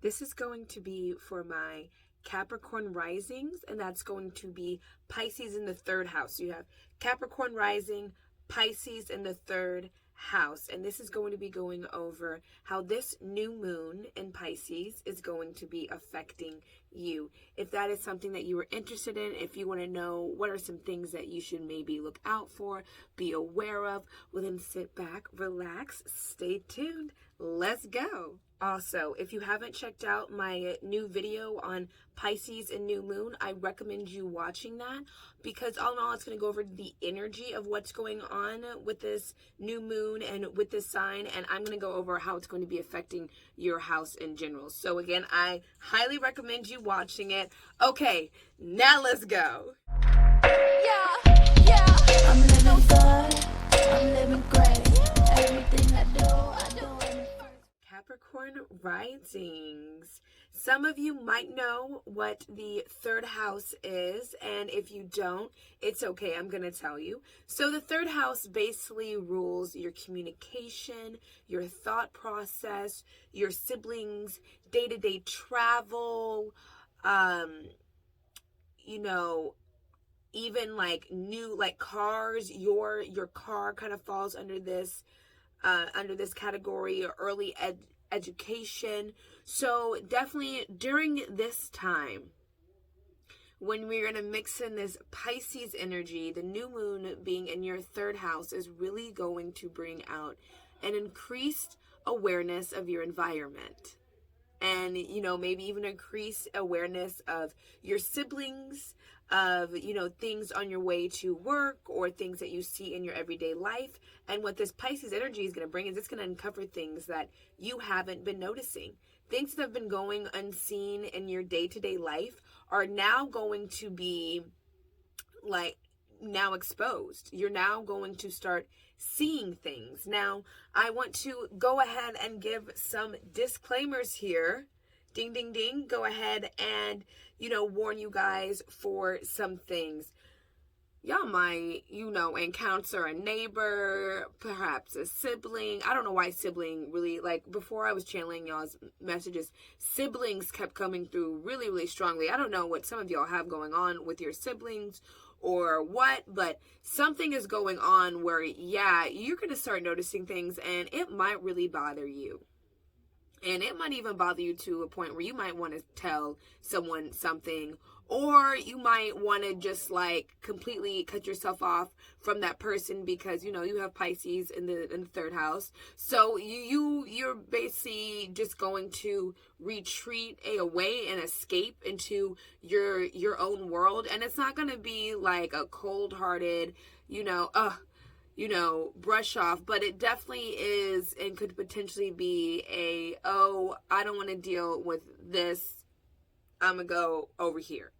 This is going to be for my Capricorn risings, and that's going to be Pisces in the third house. So you have Capricorn rising, Pisces in the third house, and this is going to be going over how this new moon in Pisces is going to be affecting you. If that is something that you were interested in, if you want to know what are some things that you should maybe look out for, be aware of, well then sit back, relax, stay tuned. Let's go. Also, if you haven't checked out my new video on Pisces and new moon, I recommend you watching that, because all in all, it's going to go over the energy of what's going on with this new moon and with this sign, and I'm going to go over how it's going to be affecting your house in general. So again, I highly recommend you watching it. Okay, now let's go. Yeah, I'm living good, I'm living great. Everything I do in first. Capricorn risings. Some of you might know what the third house is, and if you don't, it's okay. I'm going to tell you. So the third house basically rules your communication, your thought process, your siblings, day-to-day travel, even like new like cars. Your car kind of falls under this category, or early education. So definitely during this time, when we're going to mix in this Pisces energy, the new moon being in your third house is really going to bring out an increased awareness of your environment. And, maybe even increase awareness of your siblings, of, things on your way to work, or things that you see in your everyday life. And what this Pisces energy is going to bring is it's going to uncover things that you haven't been noticing. Things that have been going unseen in your day-to-day life are now going to be now exposed. You're now going to start seeing things. Now, I want to go ahead and give some disclaimers here. Ding, ding, ding. Go ahead and, warn you guys for some things. Y'all might, encounter a neighbor, perhaps a sibling. I don't know why sibling really, before I was channeling y'all's messages, siblings kept coming through really, really strongly. I don't know what some of y'all have going on with your siblings or what, but something is going on where, you're going to start noticing things, and it might really bother you. And it might even bother you to a point where you might want to tell someone something, or you might want to just completely cut yourself off from that person, because you have Pisces in the third house. So you're basically just going to retreat away and escape into your own world, and it's not going to be like a cold-hearted, brush off, but it definitely is and could potentially be I don't want to deal with this, I'm gonna go over here.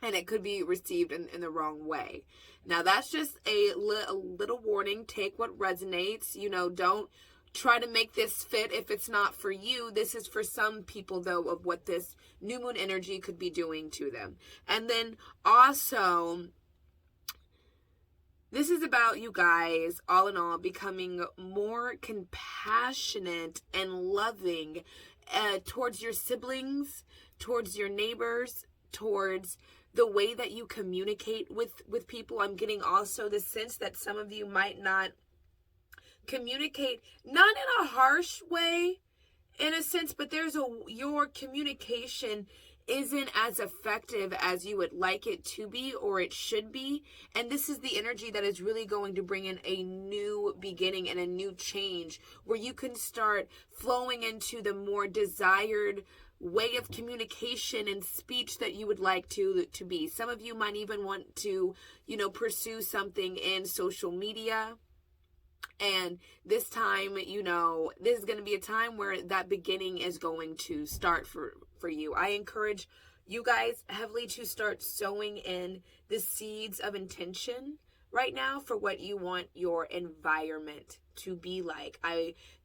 And it could be received in the wrong way. Now, that's just a little warning. Take what resonates. Don't try to make this fit if it's not for you. This is for some people, though, of what this new moon energy could be doing to them. And then also, this is about you guys, all in all, becoming more compassionate and loving towards your siblings, towards your neighbors, towards the way that you communicate with people. I'm getting also the sense that some of you might not communicate, not in a harsh way, in a sense, but your communication isn't as effective as you would like it to be, or it should be. And this is the energy that is really going to bring in a new beginning and a new change, where you can start flowing into the more desired way of communication and speech that you would like to be. Some of you might even want to, pursue something in social media. And this time, this is going to be a time where that beginning is going to start for you. I encourage you guys heavily to start sowing in the seeds of intention right now for what you want your environment to be like.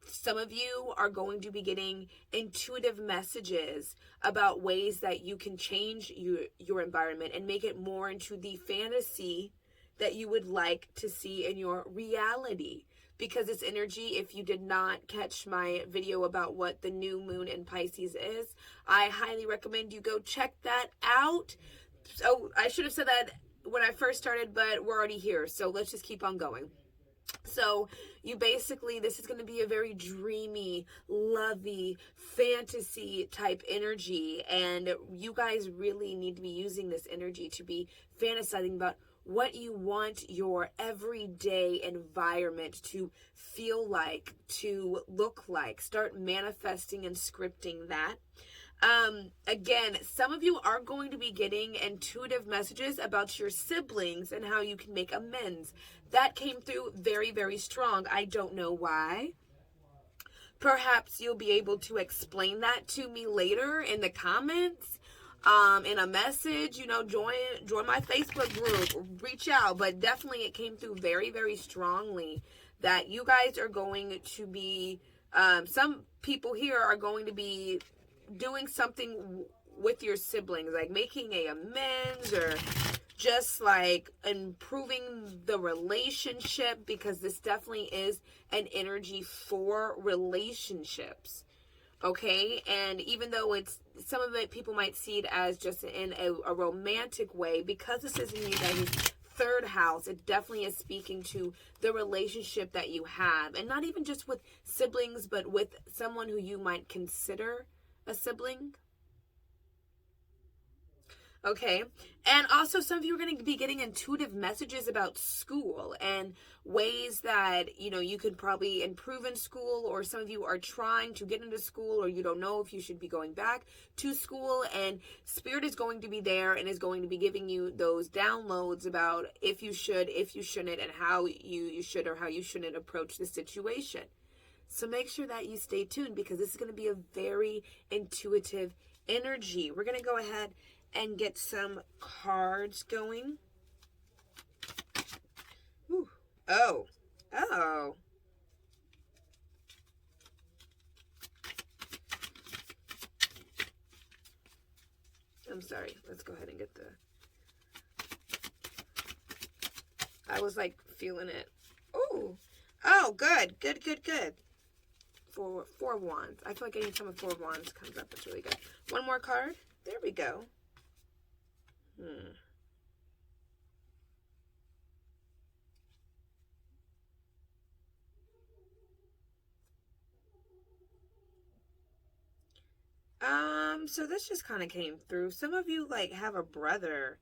Some of you are going to be getting intuitive messages about ways that you can change your environment and make it more into the fantasy that you would like to see in your reality. because this energy, if you did not catch my video about what the new moon in Pisces is, I highly recommend you go check that out. So I should have said that when I first started, but we're already here, so let's just keep on going. So you basically, this is going to be a very dreamy, lovey, fantasy type energy, and you guys really need to be using this energy to be fantasizing about what you want your everyday environment to feel like, to look like. Start manifesting and scripting that. Again, some of you are going to be getting intuitive messages about your siblings and how you can make amends. That came through very, very strong. I don't know why. Perhaps you'll be able to explain that to me later in the comments, in a message, you know, join my Facebook group, reach out. But definitely it came through very, very strongly that you guys are going to be, some people here are going to be doing something with your siblings, like making a amends or just like improving the relationship, because this definitely is an energy for relationships. Okay, and even though it's, some of it people might see it as just in a romantic way, because this is in you guys' third house, it definitely is speaking to the relationship that you have, and not even just with siblings, but with someone who you might consider a sibling. Okay, and also some of you are going to be getting intuitive messages about school and ways that, you know, you could probably improve in school, or some of you are trying to get into school, or you don't know if you should be going back to school, and Spirit is going to be there and is going to be giving you those downloads about if you should, if you shouldn't, and how you should or how you shouldn't approach the situation. So make sure that you stay tuned, because this is going to be a very intuitive energy. We're going to go ahead and get some cards going. Ooh. Oh. I'm sorry. Let's go ahead and get the... I was like feeling it. Ooh. Oh, good. Four Wands. I feel like anytime a Four Wands comes up, it's really good. One more card. There we go. So this just kind of came through. Some of you like have a brother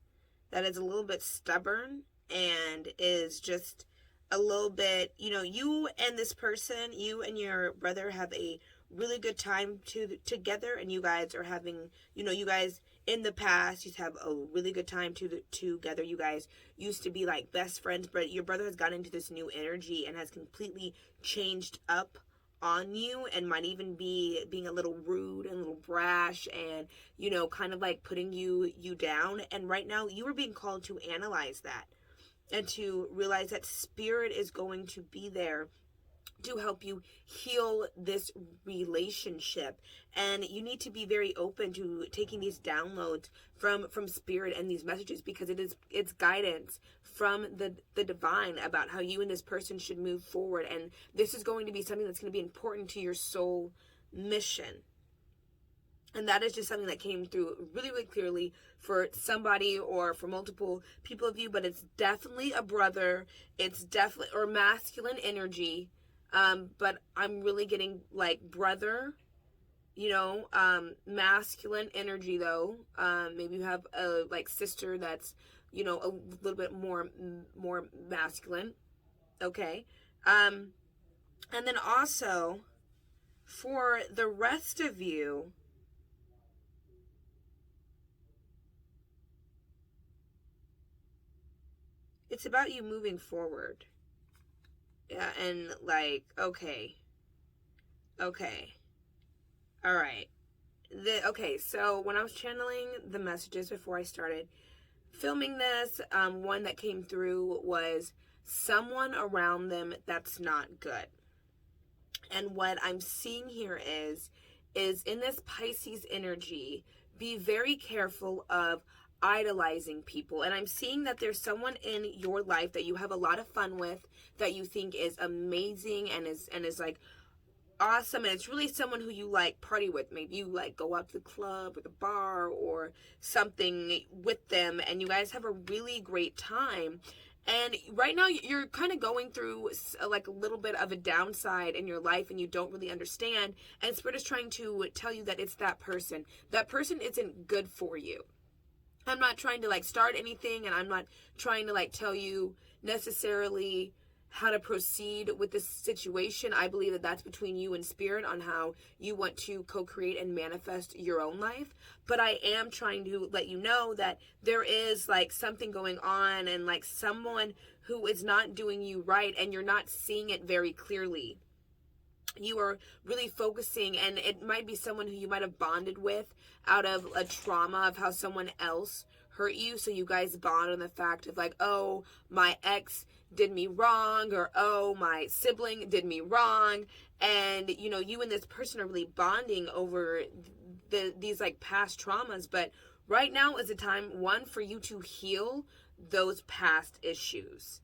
that is a little bit stubborn and is just a little bit, you know, you and this person, you and your brother have a really good time together, and you guys are having, you know, you guys in the past you have a really good time together. You guys used to be like best friends, but your brother has gotten into this new energy and has completely changed up on you, and might even be being a little rude and a little brash, and, you know, kind of like putting you down. And right now you are being called to analyze that and to realize that Spirit is going to be there to help you heal this relationship. And you need to be very open to taking these downloads from Spirit and these messages, because it's guidance from the divine about how you and this person should move forward. And this is going to be something that's going to be important to your soul mission. And that is just something that came through really, really clearly for somebody or for multiple people of you. But it's definitely a brother. It's definitely, or masculine energy. But I'm really getting like brother, you know, masculine energy though. Maybe you have a like sister that's, you know, a little bit more masculine. Okay. And then also for the rest of you, it's about you moving forward. Yeah, and like, okay. All right. Okay, so when I was channeling the messages before I started filming this, one that came through was someone around them that's not good. And what I'm seeing here is in this Pisces energy, be very careful of idolizing people. And I'm seeing that there's someone in your life that you have a lot of fun with, that you think is amazing and is like awesome, and it's really someone who you like party with. Maybe you like go out to the club or the bar or something with them, and you guys have a really great time. And right now you're kind of going through like a little bit of a downside in your life, and you don't really understand, and Spirit is trying to tell you that it's that person isn't good for you. I'm not trying to like start anything, and I'm not trying to like tell you necessarily how to proceed with this situation. I believe that that's between you and Spirit on how you want to co-create and manifest your own life. But I am trying to let you know that there is like something going on, and like someone who is not doing you right, and you're not seeing it very clearly. You are really focusing, and it might be someone who you might have bonded with out of a trauma of how someone else hurt you. So you guys bond on the fact of like, oh, my ex did me wrong, or oh, my sibling did me wrong. And you know, you and this person are really bonding over these like past traumas. But right now is the time, one, for you to heal those past issues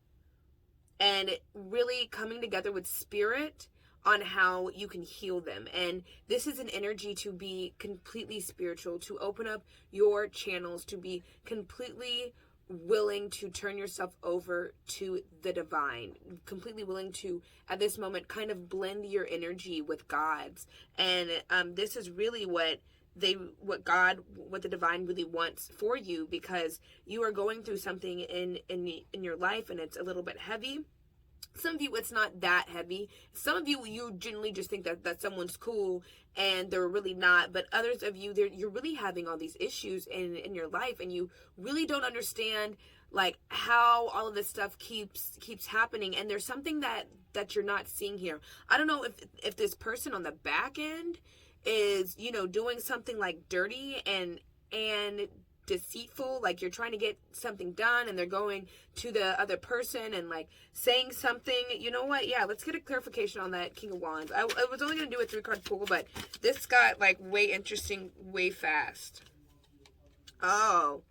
and really coming together with Spirit on how you can heal them. And this is an energy to be completely spiritual, to open up your channels, to be completely willing to turn yourself over to the divine, completely willing to, at this moment, kind of blend your energy with God's. And this is really what the divine really wants for you, because you are going through something in your life, and it's a little bit heavy. Some of you, it's not that heavy. Some of you generally just think that someone's cool, and they're really not. But others of you, you're really having all these issues in your life, and you really don't understand like how all of this stuff keeps happening. And there's something that you're not seeing here. I don't know if this person on the back end is, you know, doing something like dirty and deceitful, like you're trying to get something done, and they're going to the other person and like saying something. You know what? Yeah, let's get a clarification on that King of Wands. I was only going to do a 3-card pool, but this got like way interesting way fast. Oh,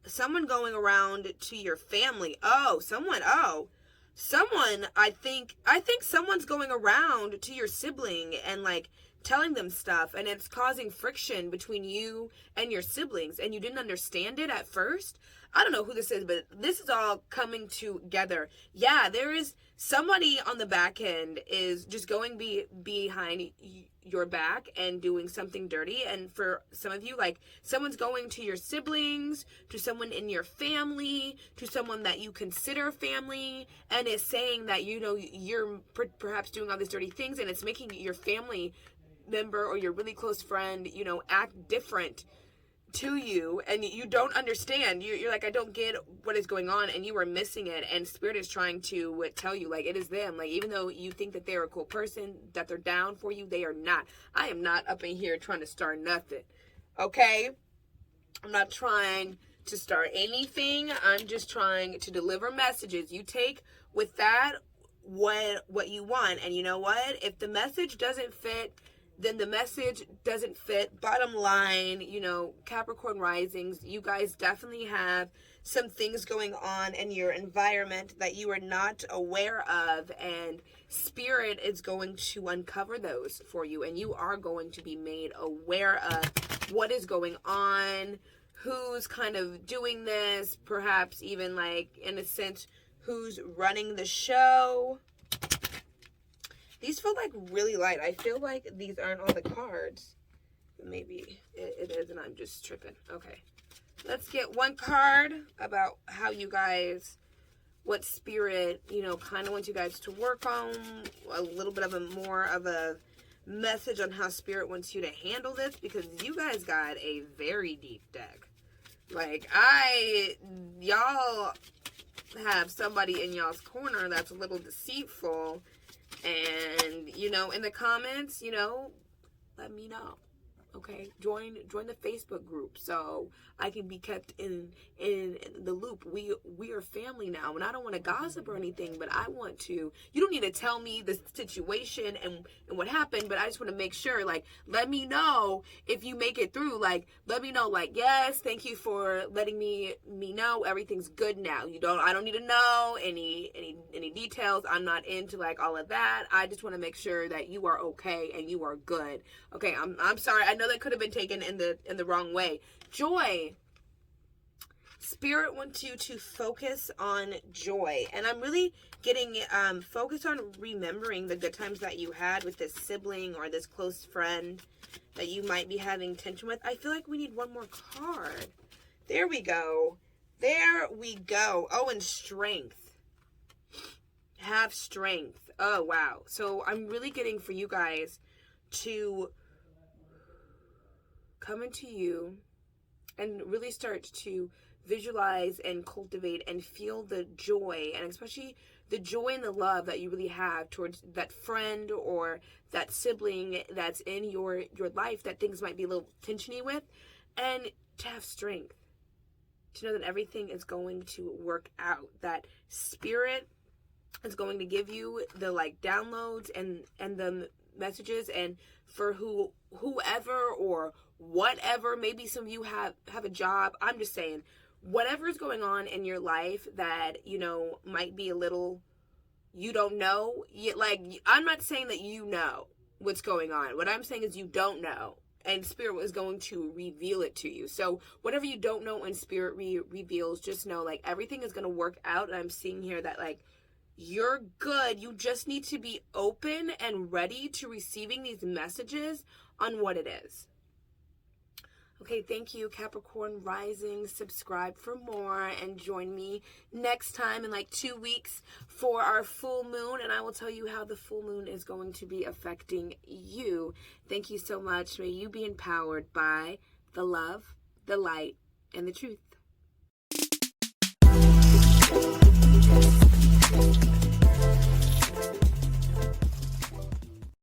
someone going around to your family. Someone, I think someone's going around to your sibling and like telling them stuff, and it's causing friction between you and your siblings, and you didn't understand it at first. I don't know who this is, but this is all coming together. Yeah, there is somebody on the back end is just going behind your back and doing something dirty. And for some of you, like someone's going to your siblings, to someone in your family, to someone that you consider family, and is saying that, you know, you're perhaps doing all these dirty things, and it's making your family member or your really close friend, you know, act different to you, and you don't understand. You're like, I don't get what is going on, and you are missing it. And Spirit is trying to tell you, like, it is them. Like, even though you think that they're a cool person, that they're down for you, they are not. I am not up in here trying to start nothing, okay? I'm not trying to start anything. I'm just trying to deliver messages. You take with that what you want, and you know what? If the message doesn't fit, then the message doesn't fit. Bottom line, you know, Capricorn risings, you guys definitely have some things going on in your environment that you are not aware of, and Spirit is going to uncover those for you, and you are going to be made aware of what is going on, who's kind of doing this, perhaps even like, in a sense, who's running the show. These feel like really light. I feel like these aren't all the cards. Maybe it is, and I'm just tripping. Okay. Let's get one card about how you guys, what Spirit, you know, kind of wants you guys to work on. A little bit of more of a message on how Spirit wants you to handle this, because you guys got a very deep deck. Like, y'all have somebody in y'all's corner that's a little deceitful. And, you know, in the comments, you know, let me know. Okay, join the Facebook group so I can be kept in the loop. We are family now, and I don't want to gossip or anything, but I want to. You don't need to tell me the situation and what happened, but I just want to make sure. Like, let me know if you make it through. Like, let me know. Like, yes, thank you for letting me know everything's good now. I don't need to know any details. I'm not into like all of that. I just want to make sure that you are okay and you are good. Okay, I'm sorry. I know that could have been taken in the wrong way. Joy. Spirit wants you to focus on joy. And I'm really getting focused on remembering the good times that you had with this sibling or this close friend that you might be having tension with. I feel like we need one more card. There we go. There we go. Oh, and strength. Have strength. Oh, wow. So I'm really getting for you guys to come into you and really start to visualize and cultivate and feel the joy, and especially the joy and the love that you really have towards that friend or that sibling that's in your life that things might be a little tensiony with, and to have strength to know that everything is going to work out, that spirit is going to give you the like downloads and the messages, and for whoever or whatever, maybe some of you have a job. I'm just saying, whatever is going on in your life that, might be a little, you don't know. Like, I'm not saying that you know what's going on. What I'm saying is you don't know. And Spirit is going to reveal it to you. So whatever you don't know and Spirit reveals, just know, like, everything is going to work out. And I'm seeing here that, like, you're good. You just need to be open and ready to receiving these messages on what it is. Okay, thank you, Capricorn rising. Subscribe for more and join me next time in like 2 weeks for our full moon, and I will tell you how the full moon is going to be affecting you. Thank you so much. May you be empowered by the love, the light, and the truth.